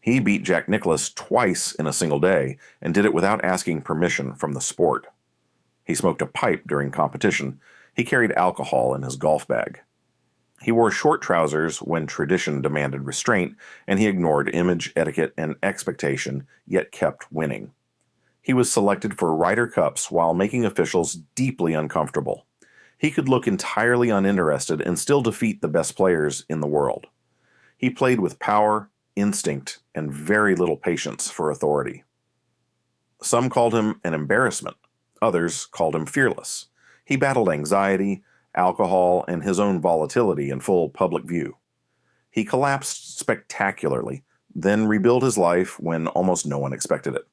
He beat Jack Nicklaus twice in a single day and did it without asking permission from the sport. He smoked a pipe during competition. He carried alcohol in his golf bag. He wore short trousers when tradition demanded restraint, and he ignored image, etiquette, and expectation, yet kept winning. He was selected for Ryder Cups while making officials deeply uncomfortable. He could look entirely uninterested and still defeat the best players in the world. He played with power, instinct, and very little patience for authority. Some called him an embarrassment. Others called him fearless. He battled anxiety, alcohol, and his own volatility in full public view. He collapsed spectacularly, then rebuilt his life when almost no one expected it.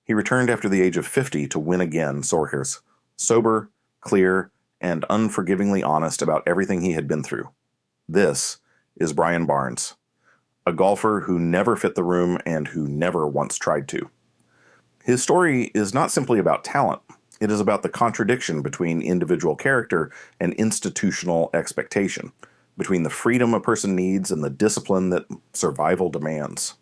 He returned after the age of 50 to win again Sorkers, sober, clear, and unforgivingly honest about everything he had been through. This is Brian Barnes, a golfer who never fit the room and who never once tried to. His story is not simply about talent. It is about the contradiction between individual character and institutional expectation, between the freedom a person needs and the discipline that survival demands.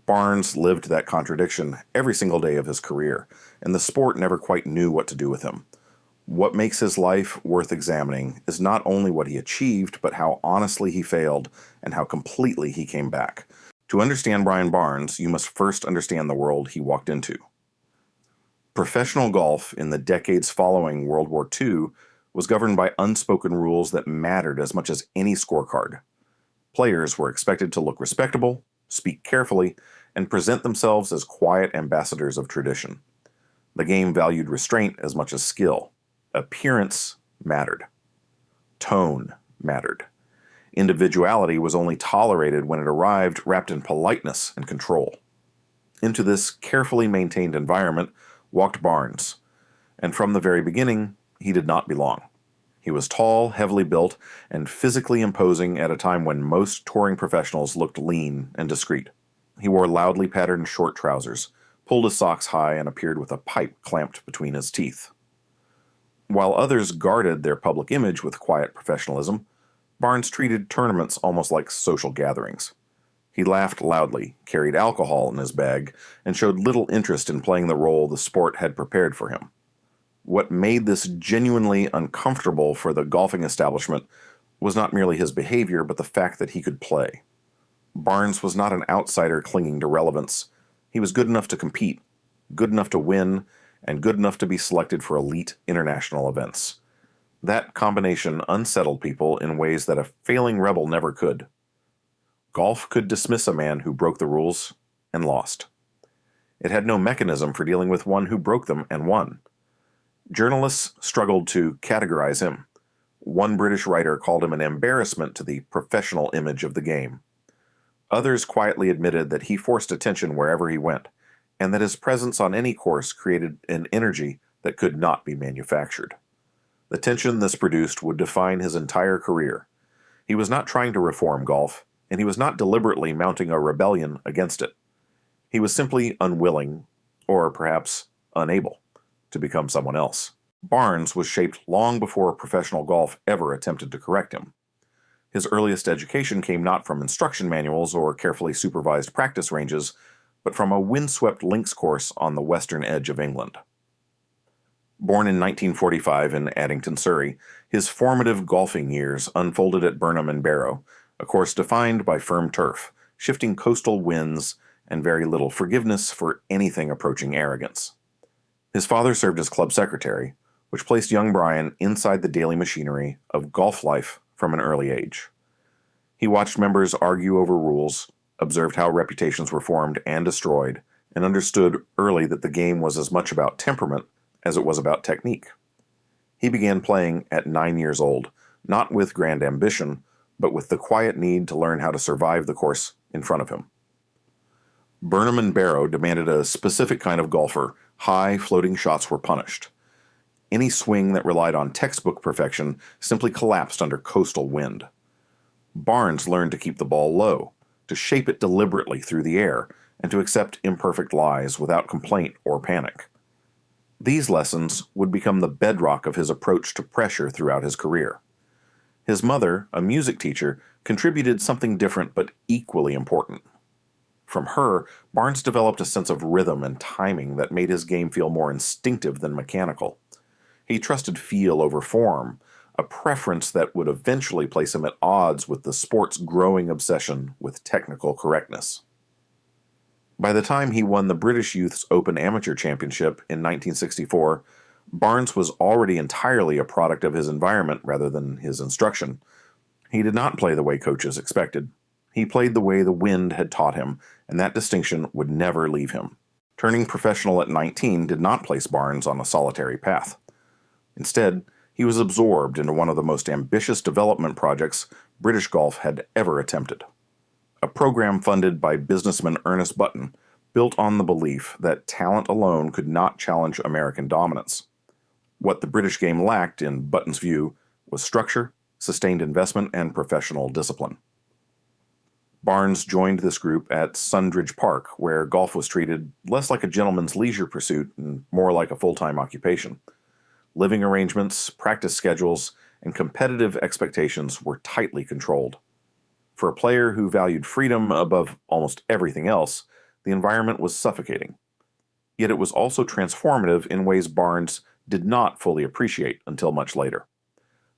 Barnes lived that contradiction every single day of his career, and the sport never quite knew what to do with him. What makes his life worth examining is not only what he achieved, but how honestly he failed and how completely he came back. To understand Brian Barnes, you must first understand the world he walked into. Professional golf in the decades following World War II was governed by unspoken rules that mattered as much as any scorecard. Players were expected to look respectable, speak carefully, and present themselves as quiet ambassadors of tradition. The game valued restraint as much as skill. Appearance mattered. Tone mattered. Individuality was only tolerated when it arrived wrapped in politeness and control. Into this carefully maintained environment walked Barnes, and from the very beginning, he did not belong. He was tall, heavily built, and physically imposing at a time when most touring professionals looked lean and discreet. He wore loudly patterned short trousers, pulled his socks high, and appeared with a pipe clamped between his teeth. While others guarded their public image with quiet professionalism, Barnes treated tournaments almost like social gatherings. He laughed loudly, carried alcohol in his bag, and showed little interest in playing the role the sport had prepared for him. What made this genuinely uncomfortable for the golfing establishment was not merely his behavior, but the fact that he could play. Barnes was not an outsider clinging to relevance. He was good enough to compete, good enough to win, and good enough to be selected for elite international events. That combination unsettled people in ways that a failing rebel never could. Golf could dismiss a man who broke the rules and lost. It had no mechanism for dealing with one who broke them and won. Journalists struggled to categorize him. One British writer called him an embarrassment to the professional image of the game. Others quietly admitted that he forced attention wherever he went, and that his presence on any course created an energy that could not be manufactured. The tension this produced would define his entire career. He was not trying to reform golf, and he was not deliberately mounting a rebellion against it. He was simply unwilling, or perhaps unable, to become someone else. Barnes was shaped long before professional golf ever attempted to correct him. His earliest education came not from instruction manuals or carefully supervised practice ranges, but from a windswept links course on the western edge of England. Born in 1945 in Addington, Surrey, his formative golfing years unfolded at Burnham and Barrow, a course defined by firm turf, shifting coastal winds, and very little forgiveness for anything approaching arrogance. His father served as club secretary, which placed young Brian inside the daily machinery of golf life from an early age. He watched members argue over rules, observed how reputations were formed and destroyed, and understood early that the game was as much about temperament as it was about technique. He began playing at 9 years old, not with grand ambition, but with the quiet need to learn how to survive the course in front of him. Burnham and Barrow demanded a specific kind of golfer. High, floating shots were punished. Any swing that relied on textbook perfection simply collapsed under coastal wind. Barnes learned to keep the ball low, to shape it deliberately through the air, and to accept imperfect lies without complaint or panic. These lessons would become the bedrock of his approach to pressure throughout his career. His mother, a music teacher, contributed something different but equally important. From her, Barnes developed a sense of rhythm and timing that made his game feel more instinctive than mechanical. He trusted feel over form, a preference that would eventually place him at odds with the sport's growing obsession with technical correctness. By the time he won the British Youth's Open Amateur Championship in 1964, Barnes was already entirely a product of his environment rather than his instruction. He did not play the way coaches expected. He played the way the wind had taught him, and that distinction would never leave him. Turning professional at 19 did not place Barnes on a solitary path. Instead, he was absorbed into one of the most ambitious development projects British golf had ever attempted. A program funded by businessman Ernest Button, built on the belief that talent alone could not challenge American dominance. What the British game lacked, in Button's view, was structure, sustained investment, and professional discipline. Barnes joined this group at Sundridge Park, where golf was treated less like a gentleman's leisure pursuit and more like a full-time occupation. Living arrangements, practice schedules, and competitive expectations were tightly controlled. For a player who valued freedom above almost everything else, the environment was suffocating. Yet it was also transformative in ways Barnes did not fully appreciate until much later.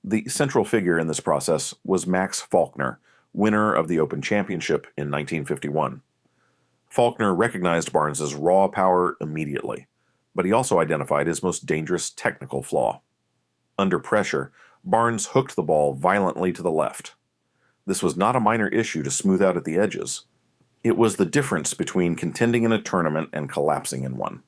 The central figure in this process was Max Faulkner, winner of the Open Championship in 1951. Faulkner recognized Barnes's raw power immediately, but he also identified his most dangerous technical flaw. Under pressure, Barnes hooked the ball violently to the left. This was not a minor issue to smooth out at the edges. It was the difference between contending in a tournament and collapsing in one.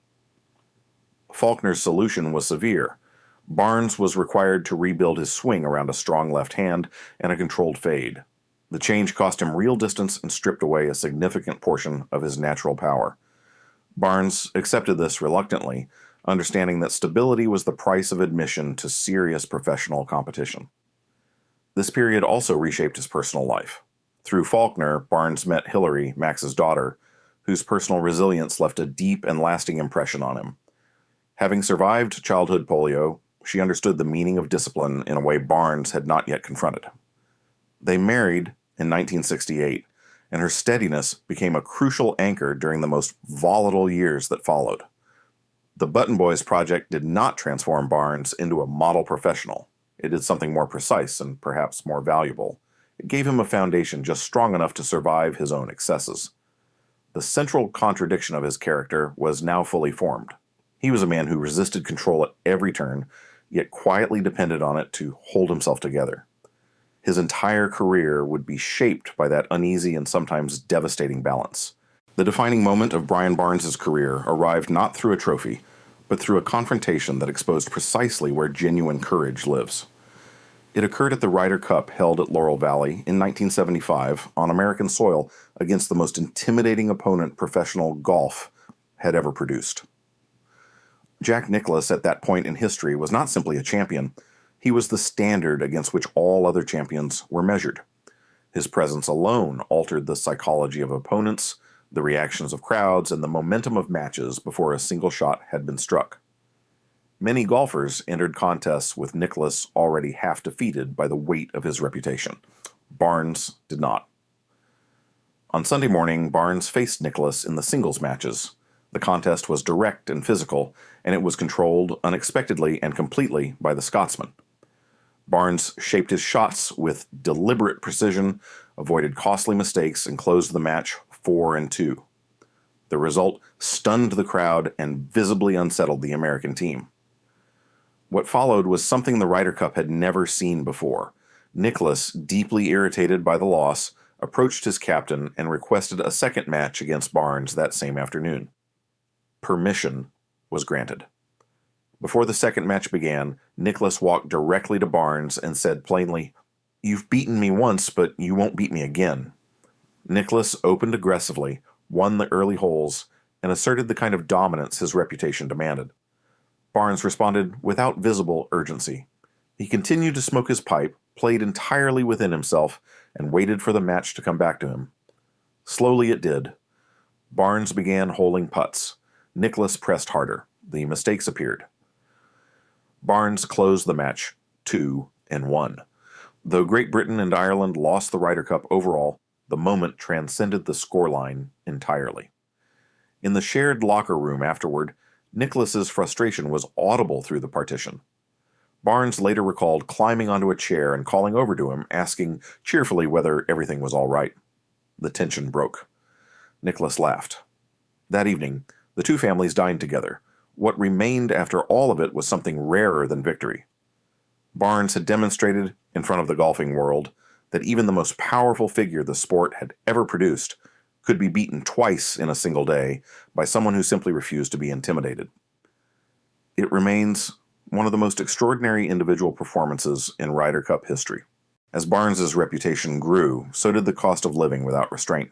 Faulkner's solution was severe. Barnes was required to rebuild his swing around a strong left hand and a controlled fade. The change cost him real distance and stripped away a significant portion of his natural power. Barnes accepted this reluctantly, understanding that stability was the price of admission to serious professional competition. This period also reshaped his personal life. Through Faulkner, Barnes met Hillary, Max's daughter, whose personal resilience left a deep and lasting impression on him. Having survived childhood polio, she understood the meaning of discipline in a way Barnes had not yet confronted. They married in 1968, and her steadiness became a crucial anchor during the most volatile years that followed. The Button Boys project did not transform Barnes into a model professional. It did something more precise and perhaps more valuable. It gave him a foundation just strong enough to survive his own excesses. The central contradiction of his character was now fully formed. He was a man who resisted control at every turn, yet quietly depended on it to hold himself together. His entire career would be shaped by that uneasy and sometimes devastating balance. The defining moment of Brian Barnes's career arrived not through a trophy, but through a confrontation that exposed precisely where genuine courage lives. It occurred at the Ryder Cup held at Laurel Valley in 1975 on American soil against the most intimidating opponent professional golf had ever produced. Jack Nicklaus at that point in history was not simply a champion, he was the standard against which all other champions were measured. His presence alone altered the psychology of opponents, the reactions of crowds, and the momentum of matches before a single shot had been struck. Many golfers entered contests with Nicklaus already half defeated by the weight of his reputation. Barnes did not. On Sunday morning, Barnes faced Nicklaus in the singles matches. The contest was direct and physical, and it was controlled unexpectedly and completely by the Scotsman. Barnes shaped his shots with deliberate precision, avoided costly mistakes, and closed the match 4-2. The result stunned the crowd and visibly unsettled the American team. What followed was something the Ryder Cup had never seen before. Nicklaus, deeply irritated by the loss, approached his captain and requested a second match against Barnes that same afternoon. Permission was granted. Before the second match began, Nicklaus walked directly to Barnes and said plainly, "You've beaten me once, but you won't beat me again." Nicklaus opened aggressively, won the early holes, and asserted the kind of dominance his reputation demanded. Barnes responded without visible urgency. He continued to smoke his pipe, played entirely within himself, and waited for the match to come back to him. Slowly it did. Barnes began holing putts. Nicklaus pressed harder. The mistakes appeared. Barnes closed the match 2-1. Though Great Britain and Ireland lost the Ryder Cup overall, The moment transcended the scoreline entirely. In the shared locker room afterward, Nicklaus's frustration was audible through the partition. Barnes later recalled climbing onto a chair and calling over to him, asking cheerfully whether everything was all right. The tension broke. Nicklaus laughed. That evening, the two families dined together. What remained after all of it was something rarer than victory. Barnes had demonstrated, in front of the golfing world, that even the most powerful figure the sport had ever produced could be beaten twice in a single day by someone who simply refused to be intimidated. It remains one of the most extraordinary individual performances in Ryder Cup history. As Barnes's reputation grew, so did the cost of living without restraint.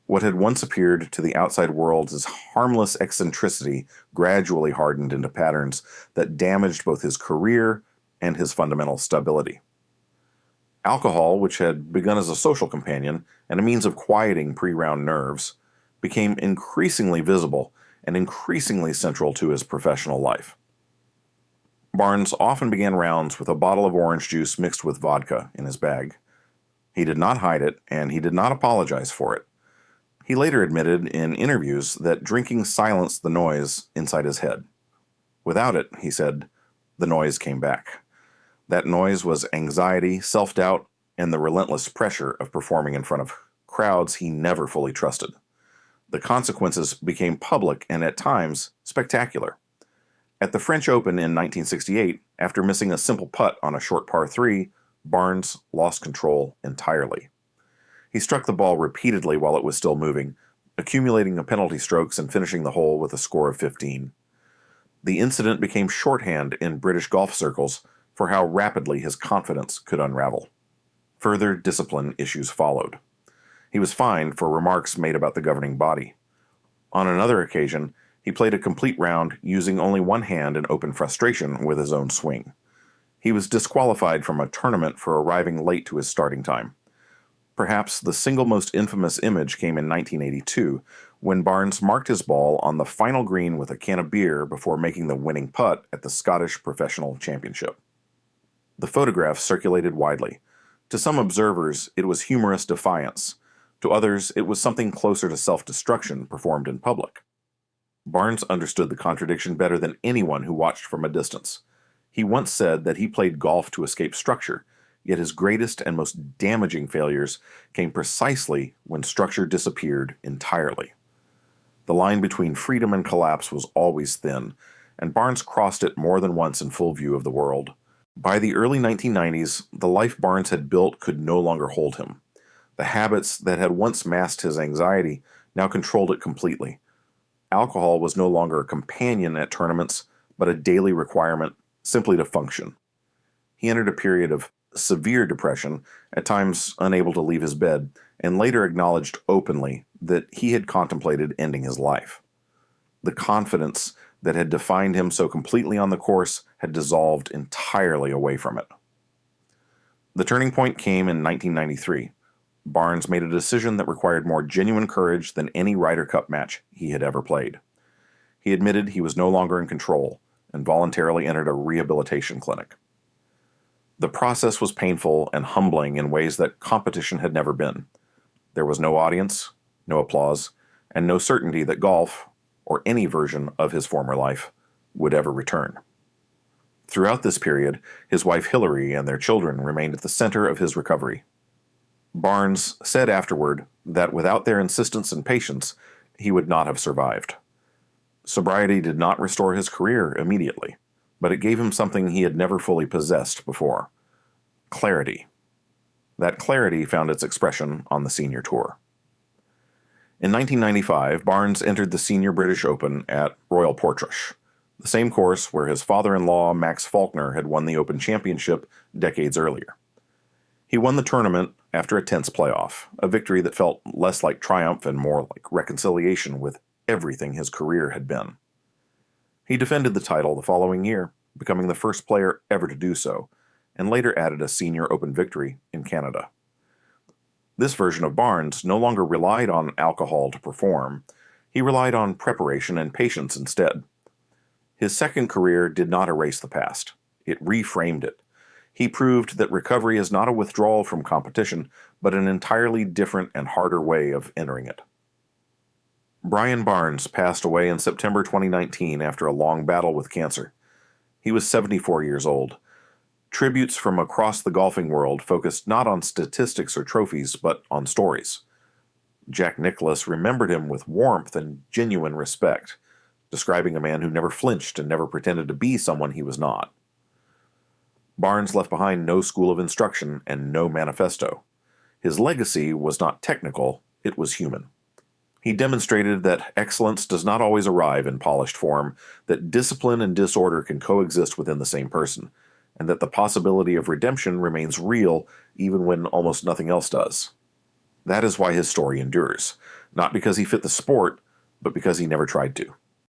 What had once appeared to the outside world as harmless eccentricity gradually hardened into patterns that damaged both his career and his fundamental stability. Alcohol, which had begun as a social companion and a means of quieting pre-round nerves, became increasingly visible and increasingly central to his professional life. Barnes often began rounds with a bottle of orange juice mixed with vodka in his bag. He did not hide it, and he did not apologize for it. He later admitted in interviews that drinking silenced the noise inside his head. Without it, he said, the noise came back. That noise was anxiety, self-doubt, and the relentless pressure of performing in front of crowds he never fully trusted. The consequences became public and at times spectacular. At the French Open in 1968, after missing a simple putt on a short par 3, Barnes lost control entirely. He struck the ball repeatedly while it was still moving, accumulating penalty strokes and finishing the hole with a score of 15. The incident became shorthand in British golf circles for how rapidly his confidence could unravel. Further discipline issues followed. He was fined for remarks made about the governing body. On another occasion, he played a complete round using only one hand in open frustration with his own swing. He was disqualified from a tournament for arriving late to his starting time. Perhaps the single most infamous image came in 1982, when Barnes marked his ball on the final green with a can of beer before making the winning putt at the Scottish Professional Championship. The photograph circulated widely. To some observers, it was humorous defiance. To others, it was something closer to self-destruction performed in public. Barnes understood the contradiction better than anyone who watched from a distance. He once said that he played golf to escape structure, yet his greatest and most damaging failures came precisely when structure disappeared entirely. The line between freedom and collapse was always thin, and Barnes crossed it more than once in full view of the world. By the early 1990s, the life Barnes had built could no longer hold him. The habits that had once masked his anxiety now controlled it completely. Alcohol was no longer a companion at tournaments, but a daily requirement simply to function. He entered a period of severe depression, at times unable to leave his bed, and later acknowledged openly that he had contemplated ending his life. The confidence that had defined him so completely on the course had dissolved entirely away from it. The turning point came in 1993. Barnes made a decision that required more genuine courage than any Ryder Cup match he had ever played. He admitted he was no longer in control and voluntarily entered a rehabilitation clinic. The process was painful and humbling in ways that competition had never been. There was no audience, no applause, and no certainty that golf, or any version of his former life, would ever return. Throughout this period, his wife Hillary and their children remained at the center of his recovery. Barnes said afterward that without their insistence and patience, he would not have survived. Sobriety did not restore his career immediately, but it gave him something he had never fully possessed before: clarity. That clarity found its expression on the senior tour. In 1995, Barnes entered the Senior British Open at Royal Portrush, the same course where his father-in-law Max Faulkner had won the Open Championship decades earlier. He won the tournament after a tense playoff, a victory that felt less like triumph and more like reconciliation with everything his career had been. He defended the title the following year, becoming the first player ever to do so, and later added a Senior Open victory in Canada. This version of Barnes no longer relied on alcohol to perform. He relied on preparation and patience instead. His second career did not erase the past. It reframed it. He proved that recovery is not a withdrawal from competition, but an entirely different and harder way of entering it. Brian Barnes passed away in September 2019 after a long battle with cancer. He was 74 years old. Tributes from across the golfing world focused not on statistics or trophies, but on stories. Jack Nicklaus remembered him with warmth and genuine respect, describing a man who never flinched and never pretended to be someone he was not. Barnes left behind no school of instruction and no manifesto. His legacy was not technical, it was human. He demonstrated that excellence does not always arrive in polished form, that discipline and disorder can coexist within the same person, and that the possibility of redemption remains real even when almost nothing else does. That is why his story endures, not because he fit the sport, but because he never tried to.